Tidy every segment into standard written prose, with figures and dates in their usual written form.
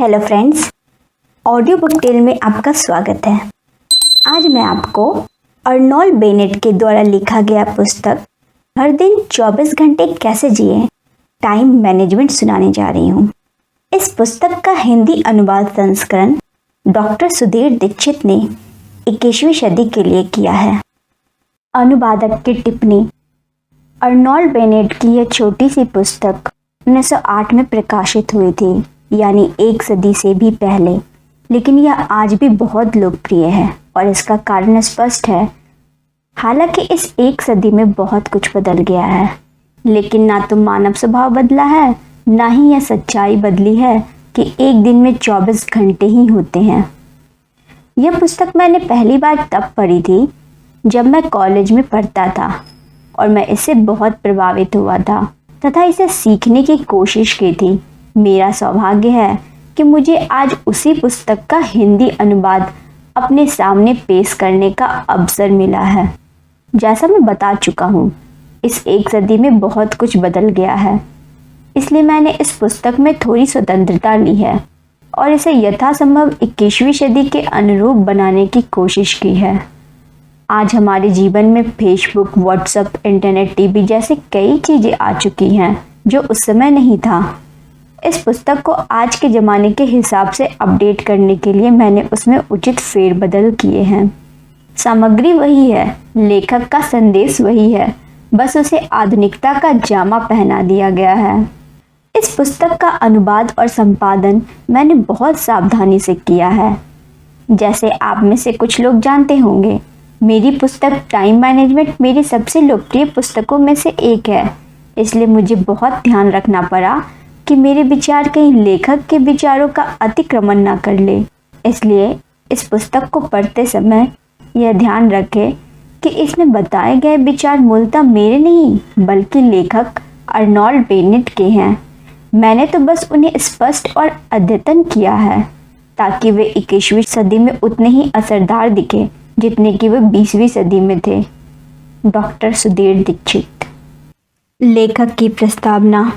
Hello friends, audio book tale में आपका स्वागत है। आज मैं आपको अर्नोल्ड बेनेट के द्वारा लिखा गया पुस्तक हर दिन 24 घंटे कैसे जिए टाइम मैनेजमेंट सुनाने जा रही हूँ। इस पुस्तक का हिंदी अनुवाद संस्करण डॉक्टर सुधीर दीक्षित ने 21वीं सदी के लिए किया है। अनुवादक की टिप्पणी। अर्नोल्ड बेनेट की यह छोटी सी पुस्तक 1908 में प्रकाशित हुई थी, यानी एक सदी से भी पहले, लेकिन यह आज भी बहुत लोकप्रिय है और इसका कारण स्पष्ट है। हालांकि इस एक सदी में बहुत कुछ बदल गया है, लेकिन ना तो मानव स्वभाव बदला है, ना ही यह सच्चाई बदली है कि एक दिन में 24 घंटे ही होते हैं। यह पुस्तक मैंने पहली बार तब पढ़ी थी जब मैं कॉलेज में पढ़ता था और मैं इससे बहुत प्रभावित हुआ था तथा इसे सीखने की कोशिश की थी। मेरा सौभाग्य है कि मुझे आज उसी पुस्तक का हिंदी अनुवाद अपने सामने पेश करने का अवसर मिला है। जैसा मैं बता चुका हूँ, इस एक सदी में बहुत कुछ बदल गया है, इसलिए मैंने इस पुस्तक में थोड़ी स्वतंत्रता ली है और इसे यथासंभव 21वीं सदी के अनुरूप बनाने की कोशिश की है। आज हमारे जीवन में फेसबुक, व्हाट्सएप, इंटरनेट, टीवी जैसे कई चीज़ें आ चुकी हैं जो उस समय नहीं था। इस पुस्तक को आज के ज़माने के हिसाब से अपडेट करने के लिए मैंने उसमें उचित फेरबदल किए हैं। सामग्री वही है, लेखक का संदेश वही है, बस उसे आधुनिकता का जामा पहना दिया गया है। इस पुस्तक का अनुवाद और संपादन मैंने बहुत सावधानी से किया है। जैसे आप में से कुछ लोग जानते होंगे, मेरी पुस्तक टाइम मैनेजमेंट मेरी सबसे लोकप्रिय पुस्तकों में से एक है, इसलिए मुझे बहुत ध्यान रखना पड़ा कि मेरे विचार कहीं लेखक के विचारों का अतिक्रमण ना कर ले। इसलिए इस पुस्तक को पढ़ते समय यह ध्यान रखें कि इसमें बताए गए विचार मूलतः मेरे नहीं बल्कि लेखक अर्नोल्ड बेनेट के हैं। मैंने तो बस उन्हें स्पष्ट और अद्यतन किया है ताकि वे 21वीं सदी में उतने ही असरदार दिखे जितने कि वे 20वीं सदी में थे। डॉक्टर सुधीर दीक्षित। लेखक की प्रस्तावना।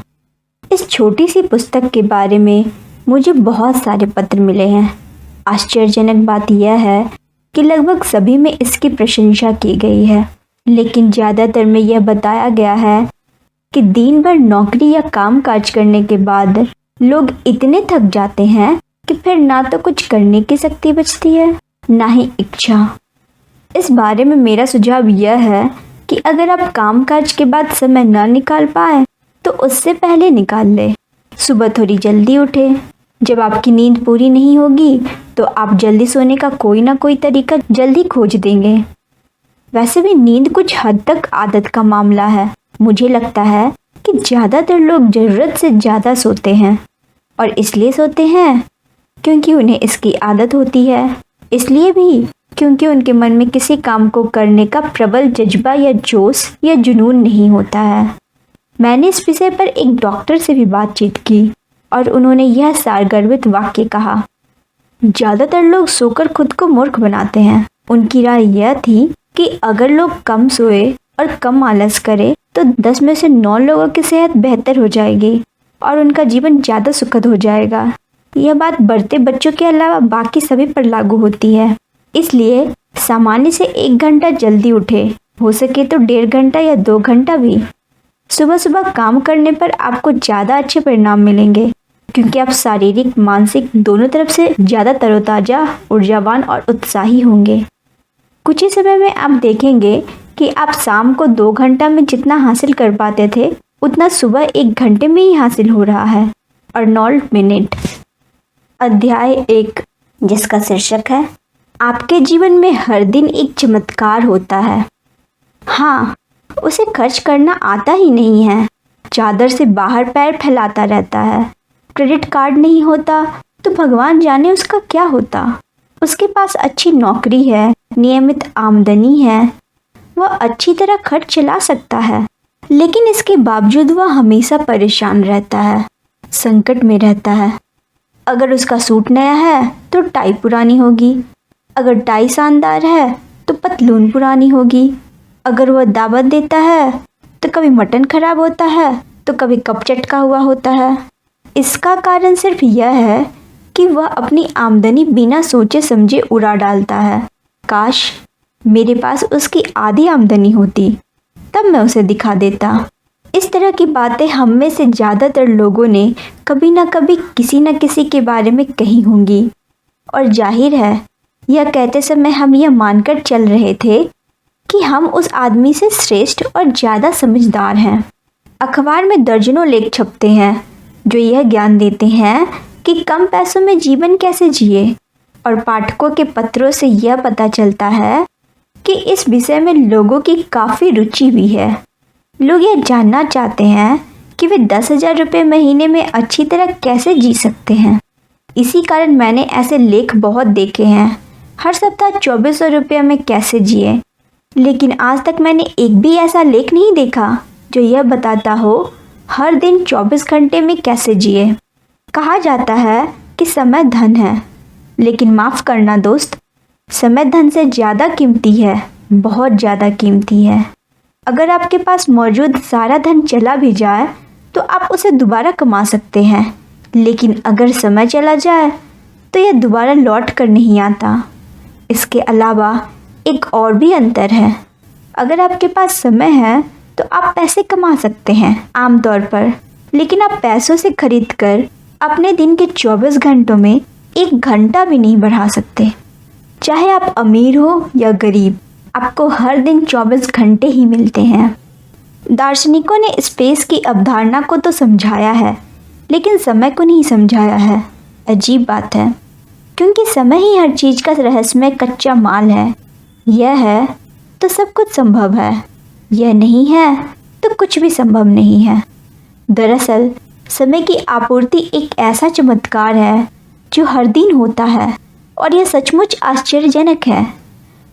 इस छोटी सी पुस्तक के बारे में मुझे बहुत सारे पत्र मिले हैं। आश्चर्यजनक बात यह है कि लगभग सभी में इसकी प्रशंसा की गई है, लेकिन ज़्यादातर में यह बताया गया है कि दिन भर नौकरी या काम काज करने के बाद लोग इतने थक जाते हैं कि फिर ना तो कुछ करने की शक्ति बचती है, ना ही इच्छा। इस बारे में मेरा सुझाव यह है कि अगर आप काम काज के बाद समय न निकाल पाए तो उससे पहले निकाल ले। सुबह थोड़ी जल्दी उठे। जब आपकी नींद पूरी नहीं होगी तो आप जल्दी सोने का कोई ना कोई तरीका जल्दी खोज देंगे। वैसे भी नींद कुछ हद तक आदत का मामला है। मुझे लगता है कि ज़्यादातर लोग ज़रूरत से ज़्यादा सोते हैं और इसलिए सोते हैं क्योंकि उन्हें इसकी आदत होती है, इसलिए भी क्योंकि उनके मन में किसी काम को करने का प्रबल जज्बा या जोश या जुनून नहीं होता है। मैंने इस विषय पर एक डॉक्टर से भी बातचीत की और उन्होंने यह सारगर्भित वाक्य कहा, ज़्यादातर लोग सोकर खुद को मूर्ख बनाते हैं। उनकी राय यह थी कि अगर लोग कम सोए और कम आलस करें तो 10 में से 9 लोगों की सेहत बेहतर हो जाएगी और उनका जीवन ज़्यादा सुखद हो जाएगा। यह बात बढ़ते बच्चों के अलावा बाकी सभी पर लागू होती है। इसलिए सामान्य से 1 घंटा जल्दी उठे, हो सके तो 1.5 घंटा या 2 घंटा भी। सुबह सुबह काम करने पर आपको ज़्यादा अच्छे परिणाम मिलेंगे क्योंकि आप शारीरिक मानसिक दोनों तरफ से ज़्यादा तरोताज़ा, ऊर्जावान और उत्साही होंगे। कुछ ही समय में आप देखेंगे कि आप शाम को 2 घंटा में जितना हासिल कर पाते थे उतना सुबह 1 घंटे में ही हासिल हो रहा है। Arnold Bennett. अध्याय 1, जिसका शीर्षक है आपके जीवन में हर दिन एक चमत्कार होता है। हाँ, उसे खर्च करना आता ही नहीं है। चादर से बाहर पैर फैलाता रहता है। क्रेडिट कार्ड नहीं होता तो भगवान जाने उसका क्या होता। उसके पास अच्छी नौकरी है, नियमित आमदनी है, वह अच्छी तरह खर्च चला सकता है, लेकिन इसके बावजूद वह हमेशा परेशान रहता है, संकट में रहता है। अगर उसका सूट नया है तो टाई पुरानी होगी, अगर टाई शानदार है तो पतलून पुरानी होगी। अगर वह दावत देता है तो कभी मटन खराब होता है तो कभी कप चटका हुआ होता है। इसका कारण सिर्फ यह है कि वह अपनी आमदनी बिना सोचे समझे उड़ा डालता है। काश मेरे पास उसकी आधी आमदनी होती, तब मैं उसे दिखा देता। इस तरह की बातें हम में से ज़्यादातर लोगों ने कभी ना कभी किसी न किसी के बारे में कही होंगी, और जाहिर है यह कहते समय हम यह मानकर चल रहे थे कि हम उस आदमी से श्रेष्ठ और ज़्यादा समझदार हैं। अखबार में दर्जनों लेख छपते हैं जो यह ज्ञान देते हैं कि कम पैसों में जीवन कैसे जिए, और पाठकों के पत्रों से यह पता चलता है कि इस विषय में लोगों की काफ़ी रुचि भी है। लोग यह जानना चाहते हैं कि वे 10,000 रुपये महीने में अच्छी तरह कैसे जी सकते हैं। इसी कारण मैंने ऐसे लेख बहुत देखे हैं, हर सप्ताह 2400 रुपये में कैसे जिए, लेकिन आज तक मैंने एक भी ऐसा लेख नहीं देखा जो यह बताता हो हर दिन 24 घंटे में कैसे जिए। कहा जाता है कि समय धन है, लेकिन माफ़ करना दोस्त, समय धन से ज़्यादा कीमती है, बहुत ज़्यादा कीमती है। अगर आपके पास मौजूद सारा धन चला भी जाए तो आप उसे दोबारा कमा सकते हैं, लेकिन अगर समय चला जाए तो यह दोबारा लौट कर नहीं आता। इसके अलावा एक और भी अंतर है। अगर आपके पास समय है तो आप पैसे कमा सकते हैं आमतौर पर, लेकिन आप पैसों से खरीद कर अपने दिन के 24 घंटों में 1 घंटा भी नहीं बढ़ा सकते। चाहे आप अमीर हो या गरीब, आपको हर दिन 24 घंटे ही मिलते हैं। दार्शनिकों ने स्पेस की अवधारणा को तो समझाया है, लेकिन समय को नहीं समझाया है। अजीब बात है, क्योंकि समय ही हर चीज़ का रहस्यमय कच्चा माल है। यह है तो सब कुछ संभव है, यह नहीं है तो कुछ भी संभव नहीं है। दरअसल समय की आपूर्ति एक ऐसा चमत्कार है जो हर दिन होता है, और यह सचमुच आश्चर्यजनक है,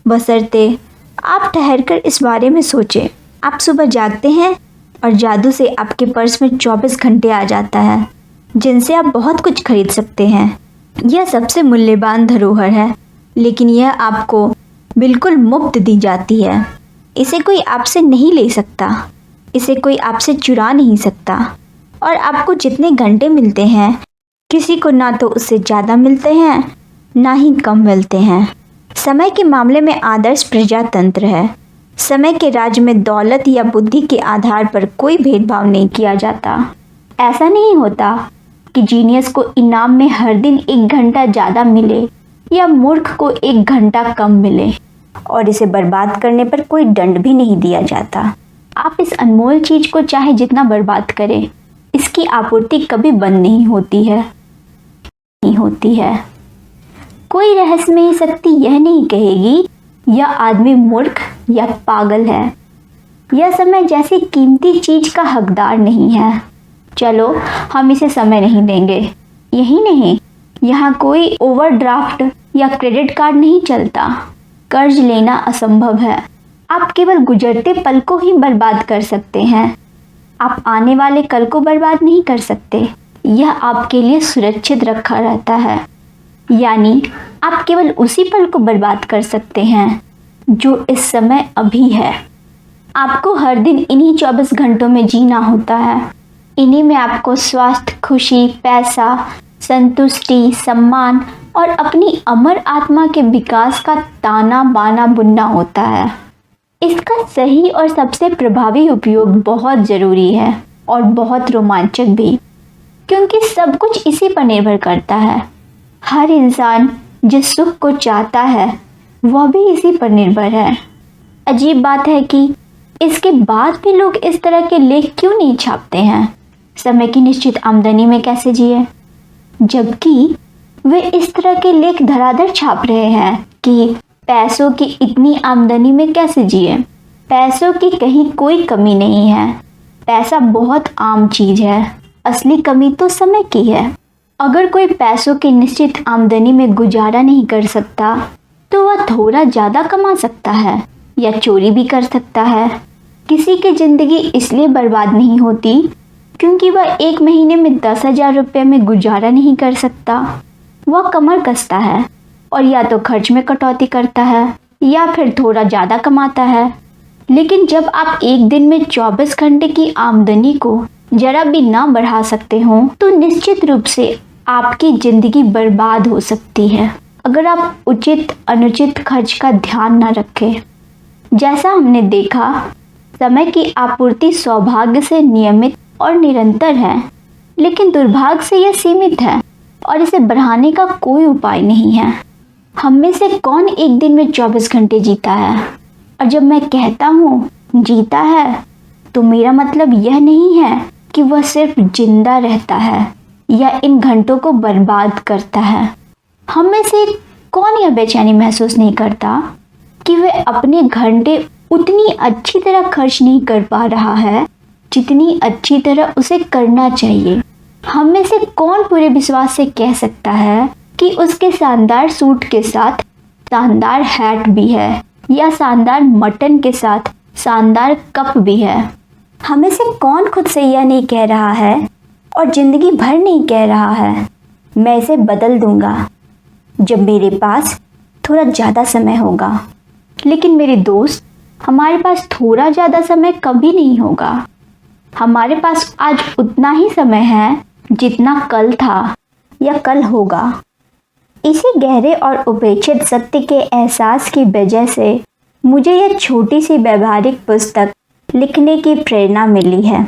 बशर्ते आप ठहरकर इस बारे में सोचें। आप सुबह जागते हैं और जादू से आपके पर्स में 24 घंटे आ जाता है, जिनसे आप बहुत कुछ खरीद सकते हैं। यह सबसे मूल्यवान धरोहर है, लेकिन यह आपको बिल्कुल मुफ्त दी जाती है। इसे कोई आपसे नहीं ले सकता, इसे कोई आपसे चुरा नहीं सकता, और आपको जितने घंटे मिलते हैं किसी को ना तो उससे ज़्यादा मिलते हैं ना ही कम मिलते हैं। समय के मामले में आदर्श प्रजातंत्र है। समय के राज्य में दौलत या बुद्धि के आधार पर कोई भेदभाव नहीं किया जाता। ऐसा नहीं होता कि जीनियस को इनाम में हर दिन 1 घंटा ज़्यादा मिले या मूर्ख को 1 घंटा कम मिले, और इसे बर्बाद करने पर कोई दंड भी नहीं दिया जाता। आप इस अनमोल चीज़ को चाहे जितना बर्बाद करें, इसकी आपूर्ति कभी बंद नहीं होती है। कोई रहस्यमयी शक्ति यह नहीं कहेगी यह आदमी मूर्ख या पागल है, यह समय जैसी कीमती चीज़ का हकदार नहीं है, चलो हम इसे समय नहीं देंगे। यही नहीं, यहाँ कोई ओवरड्राफ्ट या क्रेडिट कार्ड नहीं चलता। कर्ज लेना असंभव है। आप केवल गुजरते पल को ही बर्बाद कर सकते हैं, आप आने वाले कल को बर्बाद नहीं कर सकते। यह आपके लिए सुरक्षित रखा रहता है, यानी आप केवल उसी पल को बर्बाद कर सकते हैं जो इस समय अभी है। आपको हर दिन इन्हीं 24 घंटों में जीना होता है। इन्हीं में आपको स्वास्थ्य, खुशी, पैसा, संतुष्टि, सम्मान और अपनी अमर आत्मा के विकास का ताना बाना बुनना होता है। इसका सही और सबसे प्रभावी उपयोग बहुत ज़रूरी है और बहुत रोमांचक भी, क्योंकि सब कुछ इसी पर निर्भर करता है। हर इंसान जिस सुख को चाहता है वह भी इसी पर निर्भर है। अजीब बात है कि इसके बाद भी लोग इस तरह के लेख क्यों नहीं छापते हैं, समय की निश्चित आमदनी में कैसे जिए, जबकि वे इस तरह के लेख धड़ाधड़ छाप रहे हैं कि पैसों की इतनी आमदनी में कैसे जिए। पैसों की कहीं कोई कमी नहीं है, पैसा बहुत आम चीज़ है, असली कमी तो समय की है। अगर कोई पैसों की निश्चित आमदनी में गुजारा नहीं कर सकता तो वह थोड़ा ज़्यादा कमा सकता है या चोरी भी कर सकता है। किसी की ज़िंदगी इसलिए बर्बाद नहीं होती क्योंकि वह 1 महीने में 10,000 रुपये में गुजारा नहीं कर सकता। वह कमर कसता है और या तो खर्च में कटौती करता है या फिर थोड़ा ज़्यादा कमाता है। लेकिन जब आप एक दिन में 24 घंटे की आमदनी को जरा भी ना बढ़ा सकते हो तो निश्चित रूप से आपकी ज़िंदगी बर्बाद हो सकती है अगर आप उचित अनुचित खर्च का ध्यान न रखें। जैसा हमने देखा, समय की आपूर्ति सौभाग्य से नियमित और निरंतर है, लेकिन दुर्भाग्य से यह सीमित है और इसे बढ़ाने का कोई उपाय नहीं है। हम में से कौन एक दिन में 24 घंटे जीता है? और जब मैं कहता हूँ जीता है, तो मेरा मतलब यह नहीं है कि वह सिर्फ जिंदा रहता है या इन घंटों को बर्बाद करता है। हम में से कौन यह बेचैनी महसूस नहीं करता कि वह अपने घंटे उतनी अच्छी तरह खर्च नहीं कर पा रहा है जितनी अच्छी तरह उसे करना चाहिए। हम में से कौन पूरे विश्वास से कह सकता है कि उसके शानदार सूट के साथ शानदार हैट भी है या शानदार मटन के साथ शानदार कप भी है? हमें से कौन खुद से यह नहीं कह रहा है और ज़िंदगी भर नहीं कह रहा है, मैं इसे बदल दूंगा जब मेरे पास थोड़ा ज़्यादा समय होगा। लेकिन मेरे दोस्त, हमारे पास थोड़ा ज़्यादा समय कभी नहीं होगा। हमारे पास आज उतना ही समय है जितना कल था या कल होगा। इसी गहरे और उपेक्षित सत्य के एहसास की वजह से मुझे यह छोटी सी व्यावहारिक पुस्तक लिखने की प्रेरणा मिली है।